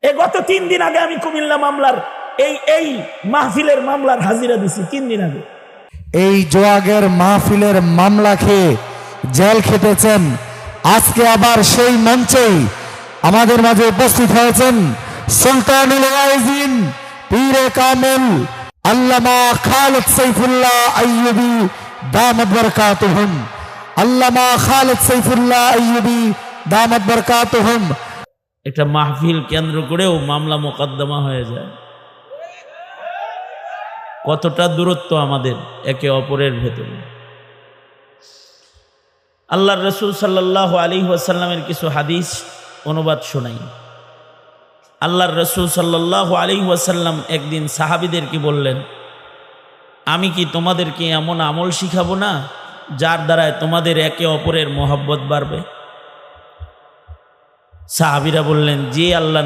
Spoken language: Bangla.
গত 3 দিন আগে আমি কুমিল্লা মামলার এই মাহফিলের মামলার হাজিরা দিছি 3 দিন আগে। এই জোয়াগের মাহফিলের মামলা খেয়ে জেল খেটেছেন। আজকে আবার সেই মঞ্চেই আমাদের মাঝে উপস্থিত হয়েছেন সুলতানুল ওয়াইজিন পীরে কামিল আল্লামা খালেদ সাইফুল্লাহ আইয়ুবী দামাত বরকাতুহুম। আল্লামা খালেদ সাইফুল্লাহ আইয়ুবী দামাত বরকাতুহুম। একটা মাহফিল কেন্দ্র করেও মামলা মোকদ্দমা হয়ে যায়। কতটা দূরত্ব আমাদের একে অপরের ভেতরে। আল্লাহর রাসূল সাল্লাল্লাহু আলাইহি ওয়াসাল্লামের কিছু হাদিস অনুবাদ শোনাই। আল্লাহর রাসূল সাল্লাল্লাহু আলাইহি ওয়াসাল্লাম একদিন সাহাবীদেরকে বললেন, আমি কি তোমাদেরকে এমন আমল শিখাবো না যার দ্বারায় তোমাদের একে অপরের মহব্বত বাড়বে? সাহাবীরা বললেন, জি আল্লাহ